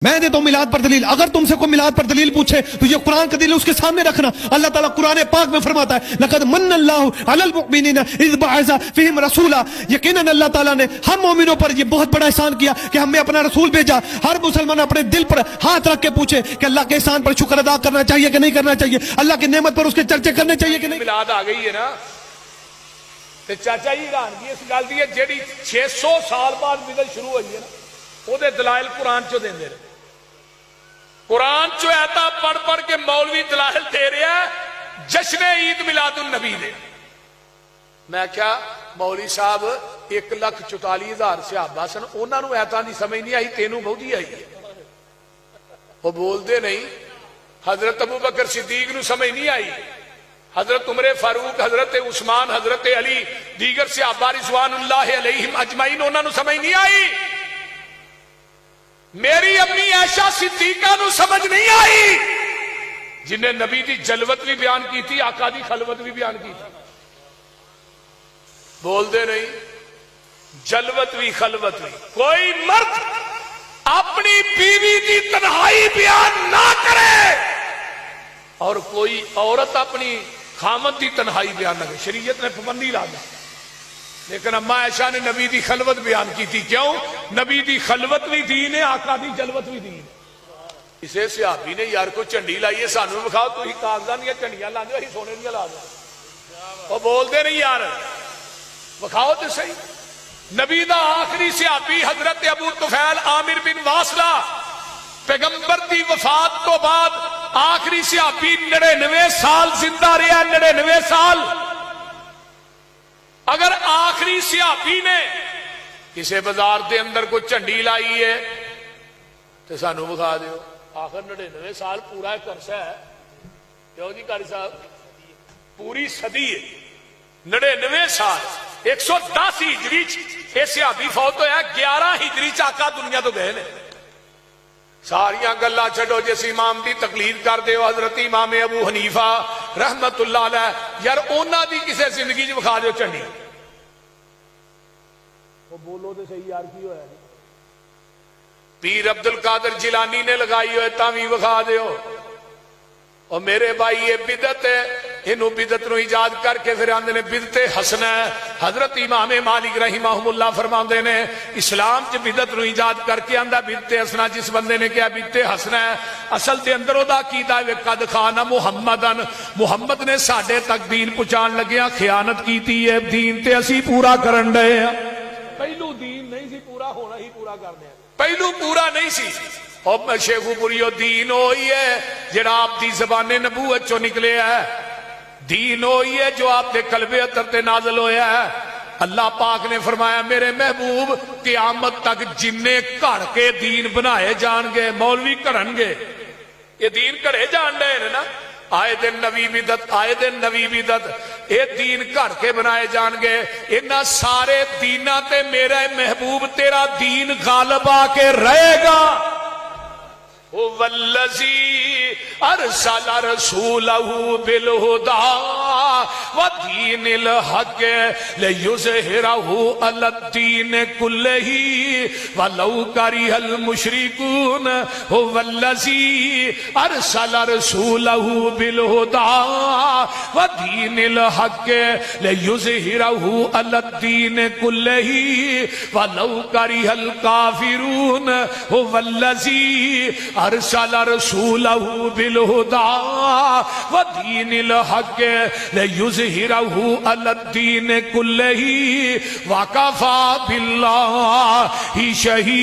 میں دیتا ہوں میلاد پر دلیل. اگر تم سے کوئی میلاد پر دلیل پوچھے تو یہ قرآن کا دلیل اس کے سامنے رکھنا. اللہ تعالیٰ قرآن پاک میں فرماتا ہے لقد من اللہ علی المؤمنین اذ بعث فیہم رسولا. یقیناً اللہ تعالیٰ نے ہم مومنوں پر یہ بہت بڑا احسان کیا کہ ہم نے اپنا رسول بھیجا. ہر مسلمان اپنے دل پر ہاتھ رکھ کے پوچھے کہ اللہ کے احسان پر شکر ادا کرنا چاہیے کہ نہیں کرنا چاہیے, اللہ کی نعمت پر اس کے چرچے کرنے چاہیے کہ نہیں. میلاد آ گئی ہے نا تے چاچا جی حیرانگی اس گل دی ہے جیڑی 600 سال بعد بدعت شروع ہوئی ہے نا او دے دلائل قرآن چوں دیندے رہے. قرآن چو ایتا پڑھ پڑھ کے مولوی دلائل دے رہا ہے جشن عید میلاد النبی دے. میں کیا مولوی صاحب 1,44,000 صحابہ سن انہاں نوں ایتا دی سمجھ نہیں آئی تینوں بہتی آئی ہے. وہ بول دے نہیں. حضرت ابو بکر صدیق نوں سمجھ نہیں آئی, حضرت عمر فاروق, حضرت عثمان, حضرت علی, دیگر صحابہ رضوان اللہ علیہم اجمعین انہاں نوں سمجھ نہیں آئی. میری امی عائشہ صدیقہ نو سمجھ نہیں آئی جنہیں نبی دی جلوت بھی بیان کی تھی, آقا دی خلوت بھی بیان کی تھی. بول دے نہیں. جلوت بھی خلوت بھی. کوئی مرد اپنی بیوی دی تنہائی بیان نہ کرے اور کوئی عورت اپنی خامد دی تنہائی بیان نہ کرے. شریعت نے پابندی لا دی. لیکن اما عائشہ نے نبی دی خلوت بیان کی تھی. کیوں؟ نبی دی خلوت بھی دین ہے, آقا دی جلوت بھی دین ہے. اسے صحابی نے یار کو چنڈی لائیے سانو بکھاؤ تو ہی کاغذان یا چنڈیاں لاندے ہی سونے دیا لا دیں. وہ بول دے نہیں یار بکھاؤ تو صحیح. نبی دا آخری صحابی حضرت ابو طفیل عامر بن واصلہ پیغمبر دی وفات تو بعد آخری صحابی 99 سال زندہ رہا. 99 سال. اگر آخری صحابی نے کسی بازار دے اندر کوئی چنڈی لائی ہے تو سانو بکھا دیو. آخر 99 سال پورا ایک عرصہ ہے. کیوں جی قاری صاحب پوری صدی ہے. 99 سال 110 ہجری یہ صحابی فوت ہویا ہے. 11 ہجری آقا دنیا تو گئے نے. ساریاں گلاں چھڈو جس امام دی تقلید کر دیو حضرت امام ابو حنیفہ رحمت اللہ علیہ, یار انہاں دی کسے زندگی چ بکھا دیو چنڈی. وہ بولو تو صحیح یار کی ہویا. پیر عبد القادر جیلانی نے لگائی ہوئے تاوی بکھا دیو. اور میرے بھائی یہ بدعت ہے, انہوں بدعت نو ایجاد کر کے پھر آندے نے بدعت حسنہ ہے. حضرت امام مالک رحمہ اللہ فرماندے نے اسلام چ بدعت نو ایجاد کر کے آندا بدعت حسنہ. جس بندے نے کہا بدعت حسنہ ہے اصل دے اندر او دا عقیدہ ہے قد خان محمدن, محمد نے ساڈے تک دین پہنچان لگیا خیانت کیتی ہے. دین تے اسی پورا کرن ڈے ہیں. پہلو دین نہیں سی پورا ہونا ہی پورا کرنے. پہلو پورا نہیں سی. اور شیخ پوریو دین ہوئی ہے جڑا آپ دی زبان نبوت چو نکلے ہے. دین ہوئی ہے جو آپ دے قلب اطہر تے نازل ہویا ہے. اللہ پاک نے فرمایا میرے محبوب قیامت تک جننے گھڑ کے دین بنائے جان گے مولوی گھڑن گے. یہ دین گھڑے جان دے نا. آئے دن نبی بدعت, آئے دن نبی بدعت. اے دین گھڑ کے بنائے جان گے. انہاں سارے دیناں تے میرے محبوب تیرا دین غالب آ کے رہے گا. والذی ارسل رسولہ بالہدی ودین الحق لیظہرہ علی الدین کلہ ولو کرہ المشرکون. والذی ارسل رسولہ بالہدی ودین الحق لیظہرہ علی الدین کلہ ولو کرہ الکافرون. والذی ارسل رسولہ بالہدی ودین الحق لیظہرہ علی الدین کلہ وکفی باللہ شہیدا.